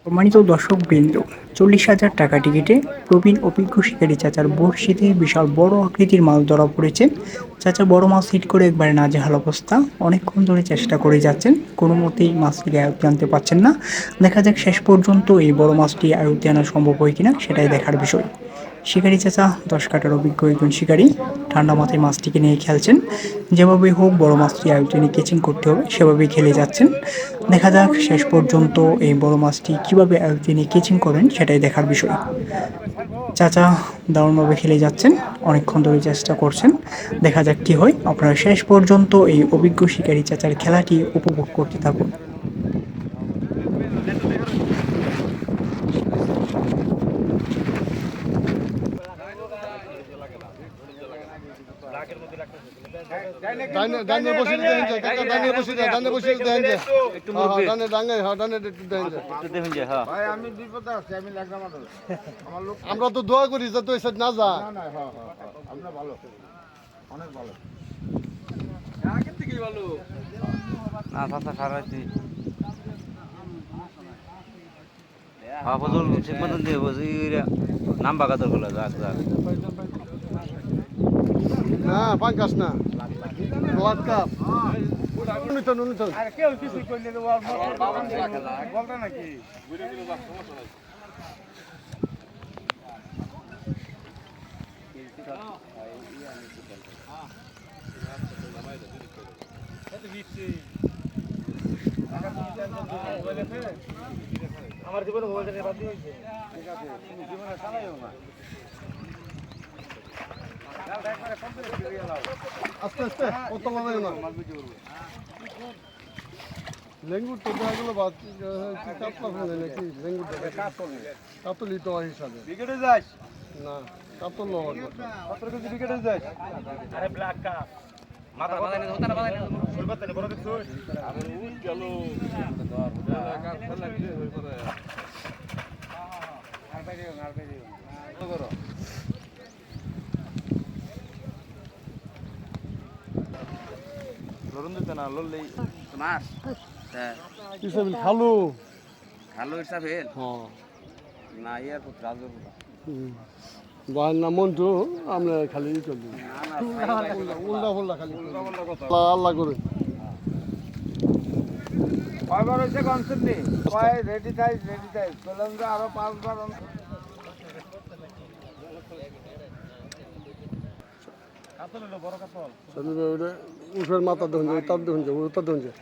সম্মানিত দর্শকবৃন্দ, 40,000 টাকা টিকিটে প্রবীণ অভিজ্ঞ শিকারী চাচার বড়শিতে বিশাল বড় আকৃতির মাছ ধরা পড়েছে। চাচা বড় মাছ হিট করে একবারে নাজেহাল অবস্থা। অনেকক্ষণ ধরে চেষ্টা করে যাচ্ছেন, কোনো মতেই মাছটিকে আয়ত্তে আনতে পারছেন না। দেখা যাক শেষ পর্যন্ত এই বড় মাছটি আয়ত্তে আনা সম্ভব হয় কিনা, সেটাই দেখার বিষয়। শিকারী চাচা 10 কাটার অভিজ্ঞ একজন শিকারী, ঠান্ডা মাথায় মাছটিকে নিয়ে খেলছেন। যেভাবেই হোক বড় মাছটি আয়ত্তে নিয়ে কেচিং করতে হবে, সেভাবেই খেলে যাচ্ছেন। দেখা যাক শেষ পর্যন্ত এই বড় মাছটি কিভাবে আয়ত্তে নিয়ে কেচিং করেন, সেটাই দেখার বিষয়। চাচা দারুণভাবে খেলে যাচ্ছেন, অনেকক্ষণ ধরে চেষ্টা করছেন। দেখা যাক কি হয়। আপনারা শেষ পর্যন্ত এই অভিজ্ঞ শিকারী চাচার খেলাটি উপভোগ করতে থাকুন। ডানে বসে দেখেন যে কাকা ডানে বসে দেখেন যে একটু মুরগি ডানে একটু দেখেন যে একটু দেখেন যে হ্যাঁ ভাই আমি বিপদে আছি আমি লাগা মারব আমার লোক আমরা তো দোয়া করি যে তুই সাইড না যা না না হ্যাঁ হ্যাঁ আপনি ভালো অনেক ভালো আগে থেকেই ভালো না চাচা সারাইছি হাফজল ঠিক মতন দিয়ে বসি নাম বাগাদর হলো যাক যাক না পাঙ্কাস না ব্লাড কাপ নুনতন আরে কেউ কিছু কইলে তো বলতে নাকি ঘুরে ঘুরে যাক সমস্যা নাই আমার জীবনে মোবাইলটা নিয়ে বাদ দিয়েছে ঠিক আছে তুমি জীবনে চালাইও না আস্তে আস্তে কত মানে না লেঙ্গুর তো দেখা গেল বাদ কাতলা ফেলে নাকি লেঙ্গুর কাতলি তো হিসাবে ক্রিকেটে যাস না কাতল লওয়ার কত কেজি ক্রিকেটে যাস আরে ব্ল্যাক কাপ মাথা মাথা নিয়ে হতা না মাথা নিয়ে সুরবাত নে বড় কিছু আরে উঠ গেল কাপ খেলা কি হই করে আর বাইরে করো লরুন দিতে না লললেই মাছ হ্যাঁ ইসাবিল খালু খালু ইসাবিল হ্যাঁ না ইয়ার পুত্র রাজুর পুত্র বাল না মন্টু আমরা খালি চলবি উল্টা উল্টা খালি আল্লাহ করে কয়বার হইছে কনসেপ্ট নেই কয় রেডি থাই চলেন যে আরো 5 বার কাতল হলো বড় কাতল সবই ওরে উঠের মাথা ধন যায় তার ধন যায় ওটা ধন যায়